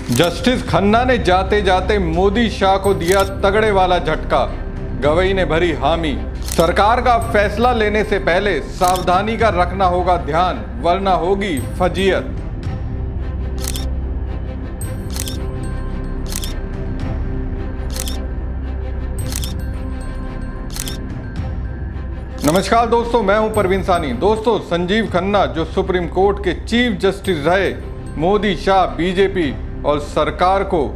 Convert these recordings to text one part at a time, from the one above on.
Justice Khanna ने जाते जाते मोदी शाह को दिया तगड़े वाला झटका। गवई ने भरी हामी। सरकार का फैसला लेने से पहले सावधानी का रखना होगा ध्यान, वरना होगी फजीयत। नमस्कार दोस्तों, मैं हूं परवीन सानी। दोस्तों, संजीव खन्ना जो सुप्रीम कोर्ट के चीफ जस्टिस रहे, मोदी, शाह, बीजेपी और सरकार को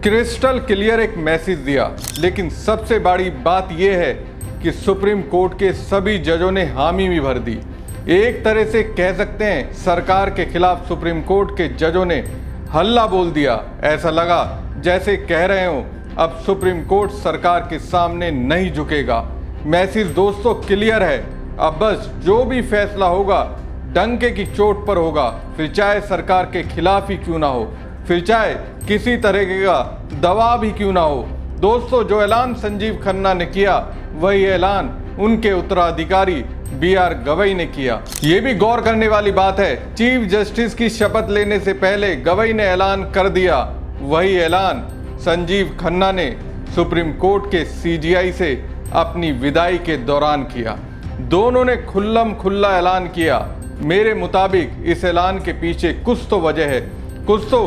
क्रिस्टल क्लियर एक मैसेज दिया। लेकिन सबसे बड़ी बात यह है कि सुप्रीम कोर्ट के सभी जजों ने हामी भी भर दी। एक तरह से कह सकते हैं सरकार के खिलाफ सुप्रीम कोर्ट के जजों ने हल्ला बोल दिया। ऐसा लगा जैसे कह रहे हो अब सुप्रीम कोर्ट सरकार के सामने नहीं झुकेगा। मैसेज दोस्तों क्लियर है, अब बस जो भी फैसला होगा डंके की चोट पर होगा, फिर चाहे सरकार के खिलाफ ही क्यों ना हो, फिर चाहे किसी तरह का दबाव भी क्यों ना हो। दोस्तों, जो ऐलान संजीव खन्ना ने किया वही ऐलान उनके उत्तराधिकारी BR गवई ने किया। ये भी गौर करने वाली बात है, चीफ जस्टिस की शपथ लेने से पहले गवई ने ऐलान कर दिया, वही ऐलान संजीव खन्ना ने सुप्रीम कोर्ट के CJI से अपनी विदाई के दौरान किया। दोनों ने खुल्लम खुल्ला ऐलान किया। मेरे मुताबिक इस ऐलान के पीछे कुछ तो वजह है, कुछ तो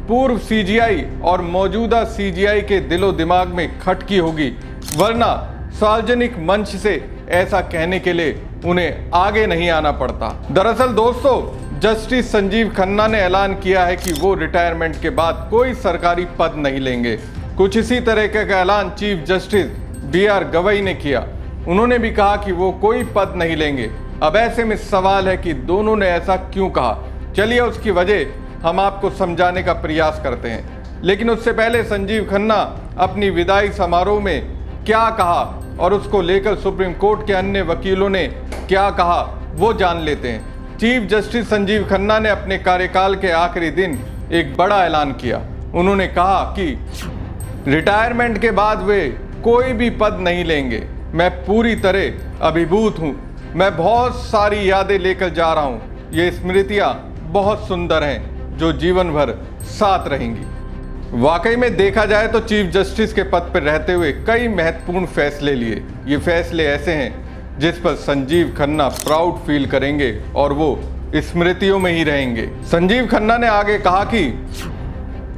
पूर्व CJI और मौजूदा CJI के दिलो दिमाग में खटकी होगी, वरना सार्वजनिक मंच से ऐसा कहने के लिए उन्हें आगे नहीं आना पड़ता। दरअसल दोस्तों, जस्टिस संजीव खन्ना ने ऐलान किया है कि वो रिटायरमेंट के बाद कोई सरकारी पद नहीं लेंगे। कुछ इसी तरह का ऐलान चीफ जस्टिस BR गवई ने किया। उन्होंने भी कहा कि वो कोई पद नहीं लेंगे। अब ऐसे में सवाल है कि दोनों ने ऐसा क्यों कहा। चलिए उसकी वजह हम आपको समझाने का प्रयास करते हैं। लेकिन उससे पहले संजीव खन्ना अपनी विदाई समारोह में क्या कहा और उसको लेकर सुप्रीम कोर्ट के अन्य वकीलों ने क्या कहा वो जान लेते हैं। चीफ जस्टिस संजीव खन्ना ने अपने कार्यकाल के आखिरी दिन एक बड़ा ऐलान किया। उन्होंने कहा कि रिटायरमेंट के बाद वे कोई भी पद नहीं लेंगे। मैं पूरी तरह अभिभूत हूँ। मैं बहुत सारी यादें लेकर जा रहा हूँ। ये स्मृतियाँ बहुत सुंदर हैं जो जीवन भर साथ रहेंगी। वाकई में देखा जाए तो चीफ जस्टिस के पद पर रहते हुए कई महत्वपूर्ण फैसले लिए। ये फैसले ऐसे हैं जिस पर संजीव खन्ना प्राउड फील करेंगे और वो स्मृतियों में ही रहेंगे। संजीव खन्ना ने आगे कहा कि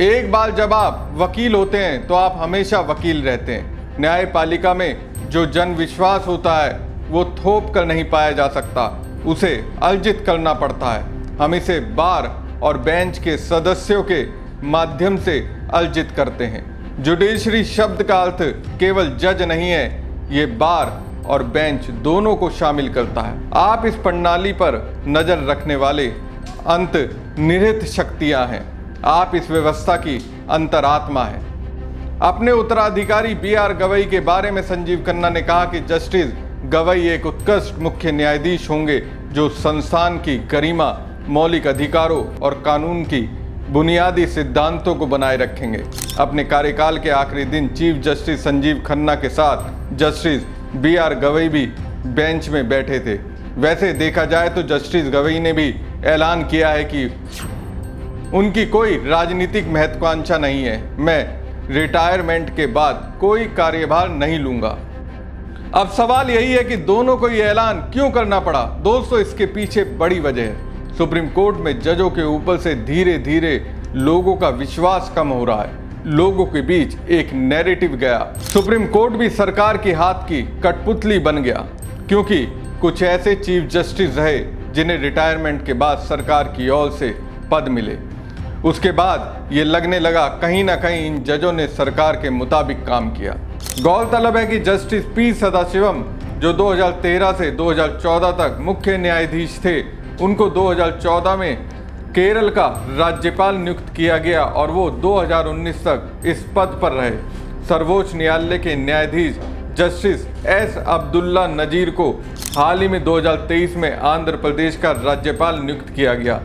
एक बार जब आप वकील होते हैं तो आप हमेशा वकील रहते हैं। न्यायपालिका में जो जन विश्वास होता है वो थोप कर नहीं पाया जा सकता, उसे अर्जित करना पड़ता है। हम इसे बार और बेंच के सदस्यों के माध्यम से अर्जित करते हैं। जुडिशरी शब्द का अर्थ केवल जज नहीं है, ये बार और बेंच दोनों को शामिल करता है। आप इस प्रणाली पर नजर रखने वाले अंतर्निहित शक्तियां हैं। आप इस व्यवस्था की अंतरात्मा है। अपने उत्तराधिकारी BR गवई के बारे में संजीव खन्ना ने कहा कि जस्टिस गवई एक उत्कृष्ट मुख्य न्यायाधीश होंगे जो संस्थान की गरिमा, मौलिक अधिकारों और कानून की बुनियादी सिद्धांतों को बनाए रखेंगे। अपने कार्यकाल के आखिरी दिन चीफ जस्टिस संजीव खन्ना के साथ जस्टिस BR गवई भी बेंच में बैठे थे। वैसे देखा जाए तो जस्टिस गवई ने भी ऐलान किया है कि उनकी कोई राजनीतिक महत्वाकांक्षा नहीं है। मैं रिटायरमेंट के बाद कोई कार्यभार नहीं लूंगा। अब सवाल यही है कि दोनों को यह ऐलान क्यों करना पड़ा। दोस्तों, इसके पीछे बड़ी वजह है। सुप्रीम कोर्ट में जजों के ऊपर से धीरे धीरे लोगों का विश्वास कम हो रहा है। लोगों के बीच एक नैरेटिव गया। सुप्रीम कोर्ट भी सरकार के हाथ की कठपुतली बन गया, क्योंकि कुछ ऐसे चीफ जस्टिस रहे जिन्हें रिटायरमेंट के बाद सरकार की ओर से पद मिले। उसके बाद ये लगने लगा कहीं ना कहीं इन जजों ने सरकार के मुताबिक काम किया। गौरतलब है कि जस्टिस P सदाशिवम जो 2013 से 2014 तक मुख्य न्यायाधीश थे, उनको 2014 में केरल का राज्यपाल नियुक्त किया गया और वो 2019 तक इस पद पर रहे। सर्वोच्च न्यायालय के न्यायाधीश जस्टिस S अब्दुल्ला नजीर को हाल ही में 2023 में आंध्र प्रदेश का राज्यपाल नियुक्त किया गया।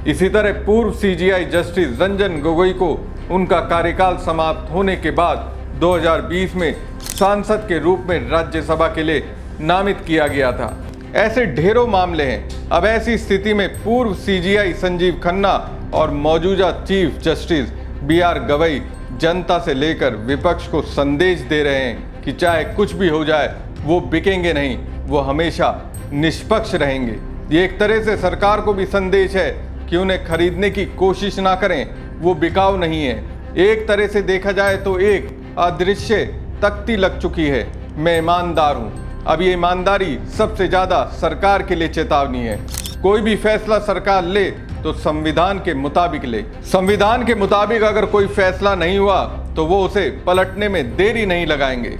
इसी तरह पूर्व CJI जस्टिस रंजन गोगोई को उनका कार्यकाल समाप्त होने के बाद 2020 में सांसद के रूप में राज्यसभा के लिए नामित किया गया था। ऐसे ढेरों मामले हैं। अब ऐसी स्थिति में पूर्व CJI संजीव खन्ना और मौजूदा चीफ जस्टिस BR गवई जनता से लेकर विपक्ष को संदेश दे रहे हैं कि चाहे कुछ भी हो जाए वो बिकेंगे नहीं, वो हमेशा निष्पक्ष रहेंगे। ये एक तरह से सरकार को भी संदेश है कि उन्हें खरीदने की कोशिश ना करें, वो बिकाऊ नहीं है। एक तरह से देखा जाए तो एक अदृश्य तख्ती लग चुकी है, मैं ईमानदार हूँ। अब ये ईमानदारी सबसे ज़्यादा सरकार के लिए चेतावनी है। कोई भी फैसला सरकार ले तो संविधान के मुताबिक ले। संविधान के मुताबिक अगर कोई फैसला नहीं हुआ तो वो उसे पलटने में देरी नहीं लगाएंगे।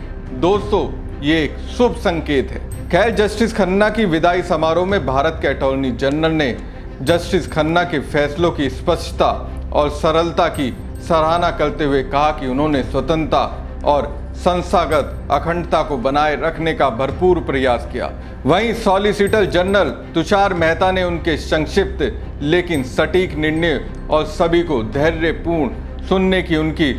दोस्तों, ये एक शुभ संकेत है। खैर, जस्टिस खन्ना की विदाई समारोह में भारत के अटॉर्नी जनरल ने जस्टिस खन्ना के फैसलों की स्पष्टता और सरलता की सराहना करते हुए कहा कि उन्होंने स्वतंत्रता और संस्थागत अखंडता को बनाए रखने का भरपूर प्रयास किया। वहीं सॉलिसिटर जनरल तुषार मेहता ने उनके संक्षिप्त लेकिन सटीक निर्णय और सभी को धैर्यपूर्ण सुनने की उनकी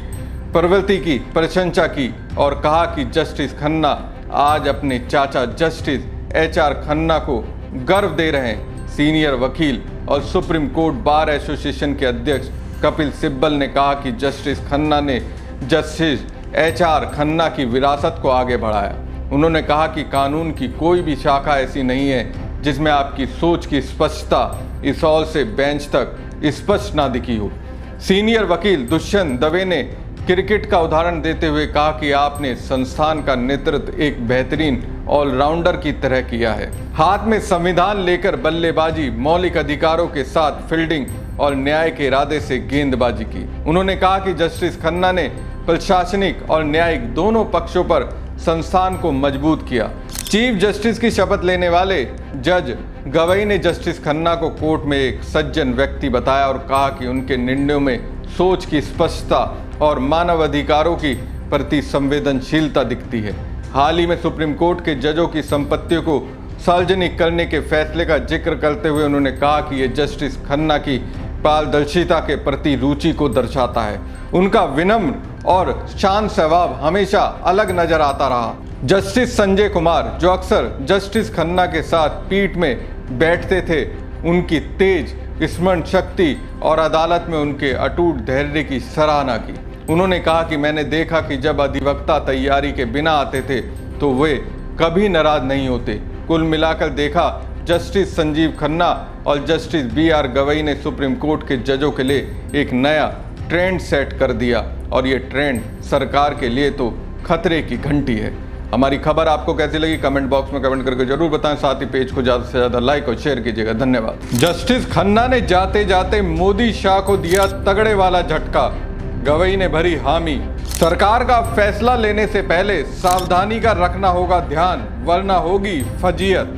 प्रवृत्ति की प्रशंसा की और कहा कि जस्टिस खन्ना आज अपने चाचा जस्टिस HR खन्ना को गर्व दे रहे हैं। सीनियर वकील और सुप्रीम कोर्ट बार एसोसिएशन के अध्यक्ष कपिल सिब्बल ने कहा कि जस्टिस खन्ना ने जस्टिस HR खन्ना की विरासत को आगे बढ़ाया। उन्होंने कहा कि कानून की कोई भी शाखा ऐसी नहीं है जिसमें आपकी सोच की स्पष्टता इस हॉल से बेंच तक स्पष्ट ना दिखी हो। सीनियर वकील दुष्यंत दवे ने क्रिकेट का उदाहरण देते हुए कहा कि आपने संस्थान का नेतृत्व एक बेहतरीन ऑलराउंडर की तरह किया है। हाथ में संविधान लेकर बल्लेबाजी, मौलिक अधिकारों के साथ फील्डिंग और न्याय के इरादे से गेंदबाजी की। उन्होंने कहा कि जस्टिस खन्ना ने प्रशासनिक और न्यायिक दोनों पक्षों पर संस्थान को मजबूत किया। चीफ जस्टिस की शपथ लेने वाले जज गवई ने जस्टिस खन्ना को कोर्ट में एक सज्जन व्यक्ति बताया और कहा कि उनके निर्णयों में सोच की स्पष्टता और मानव अधिकारों की प्रति संवेदनशीलता दिखती है। हाल ही में सुप्रीम कोर्ट के जजों की संपत्तियों को सार्वजनिक करने के फैसले का जिक्र करते हुए उन्होंने कहा कि यह जस्टिस खन्ना की पारदर्शिता के प्रति रुचि को दर्शाता है। उनका विनम्र और शांत स्वभाव हमेशा अलग नजर आता रहा। जस्टिस संजय कुमार, जो अक्सर जस्टिस खन्ना के साथ पीठ में बैठते थे, उनकी तेज स्मरण शक्ति और अदालत में उनके अटूट धैर्य की सराहना की। उन्होंने कहा कि मैंने देखा कि जब अधिवक्ता तैयारी के बिना आते थे तो वे कभी नाराज नहीं होते। कुल मिलाकर देखा, जस्टिस संजीव खन्ना और जस्टिस BR गवई ने सुप्रीम कोर्ट के जजों के लिए एक नया ट्रेंड सेट कर दिया और ये ट्रेंड सरकार के लिए तो खतरे की घंटी है। हमारी खबर आपको कैसी लगी कमेंट बॉक्स में कमेंट करके जरूर बताएं। साथ ही पेज को ज़्यादा से ज़्यादा लाइक और शेयर कीजिएगा। धन्यवाद। जस्टिस खन्ना ने जाते जाते मोदी शाह को दिया तगड़े वाला झटका, गवई ने भरी हामी। सरकार का फैसला लेने से पहले सावधानी का रखना होगा ध्यान, वरना होगी फजीयत।